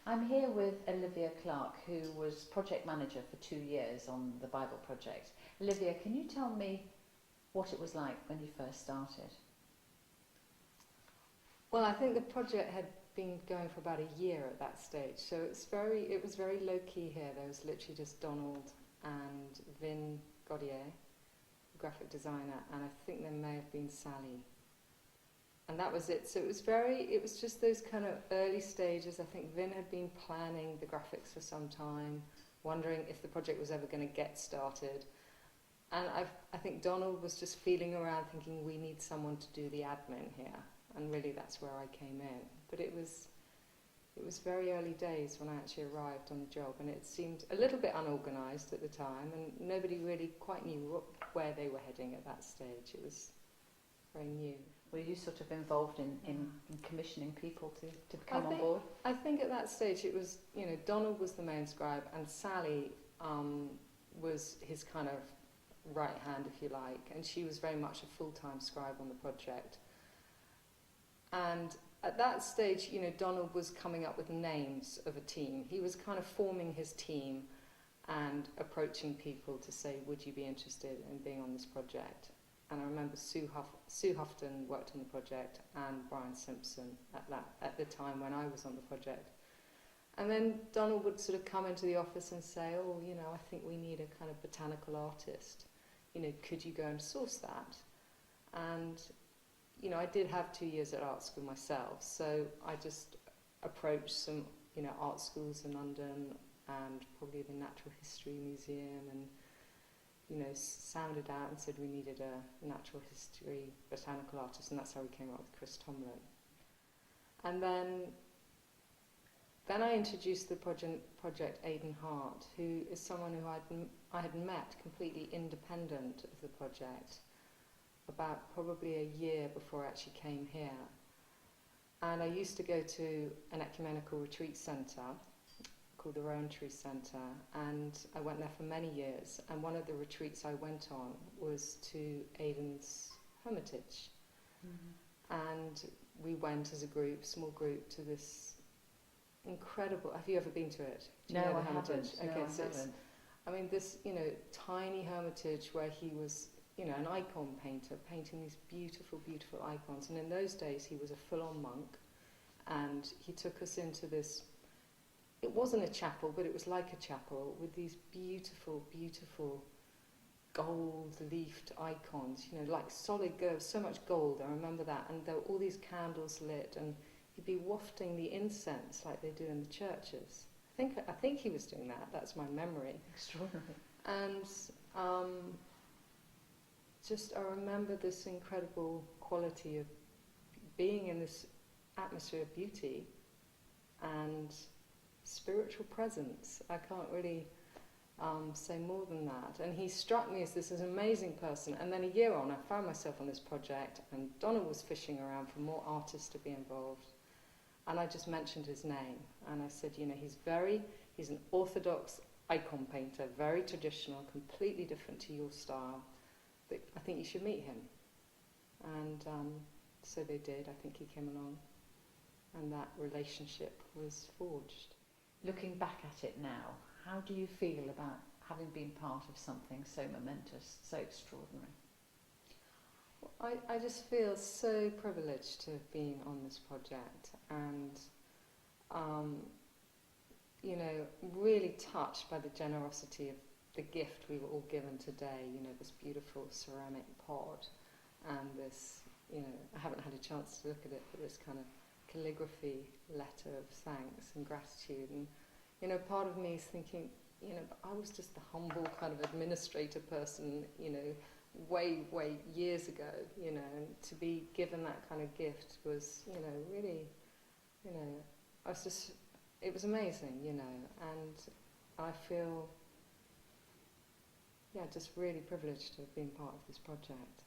I'm here with Olivia Clark, who was project manager for 2 years on the Bible project. Olivia, can you tell me what it was like when you first started? Well, I think the project had been going for about a year at that stage, so it was very low key here. There was literally just Donald and Vin Gaudier, graphic designer, and I think there may have been Sally. And that was it. So it was just those kind of early stages. I think Vin had been planning the graphics for some time, wondering if the project was ever going to get started. And I think Donald was just feeling around thinking, we need someone to do the admin here. And really that's where I came in. But it was very early days when I actually arrived on the job, and it seemed a little bit unorganised at the time, and nobody really quite knew where they were heading at that stage. It was very new. Were you sort of involved in commissioning people to come on board? I think at that stage it was, Donald was the main scribe, and Sally was his kind of right hand, if you like, and she was very much a full-time scribe on the project. And at that stage, Donald was coming up with names of a team. He was kind of forming his team and approaching people to say, would you be interested in being on this project? And I remember Sue Houghton worked on the project, and Brian Simpson at the time when I was on the project. And then Donald would sort of come into the office and say, I think we need a kind of botanical artist. Could you go and source that? And I did have 2 years at art school myself, so I just approached some, art schools in London and probably the Natural History Museum, and, sounded out and said we needed a natural history botanical artist, and that's how we came up with Chris Tomlin. And then I introduced the project Aidan Hart, who is someone who I had met completely independent of the project about probably a year before I actually came here. And I used to go to an ecumenical retreat centre called the Rowan Tree Centre, and I went there for many years, and one of the retreats I went on was to Aidan's hermitage. Mm-hmm. And we went as a group, small group, to this incredible... Have you ever been to it? Do you know the hermitage? Okay, no, so I haven't. I mean, this, tiny hermitage where he was, an icon painter, painting these beautiful, beautiful icons. And in those days, he was a full-on monk, and he took us into this... It wasn't a chapel, but it was like a chapel with these beautiful, beautiful gold-leafed icons, like solid gold, so much gold, I remember that. And there were all these candles lit, and he'd be wafting the incense like they do in the churches. I think he was doing that. That's my memory. Extraordinary. And I remember this incredible quality of being in this atmosphere of beauty and spiritual presence. I can't really say more than that. And he struck me as this amazing person. And then a year on, I found myself on this project, and Donald was fishing around for more artists to be involved. And I just mentioned his name, and I said, he's an orthodox icon painter, very traditional, completely different to your style, but I think you should meet him. And so they did. I think he came along, and that relationship was forged. Looking back at it now, how do you feel about having been part of something so momentous, so extraordinary? I just feel so privileged to have been on this project, and really touched by the generosity of the gift we were all given today, this beautiful ceramic pot, and this, I haven't had a chance to look at it, but this kind of calligraphy letter of thanks and gratitude. And part of me is thinking, I was just the humble kind of administrator person, way years ago, and to be given that kind of gift was, really, it was amazing, and I feel, just really privileged to have been part of this project.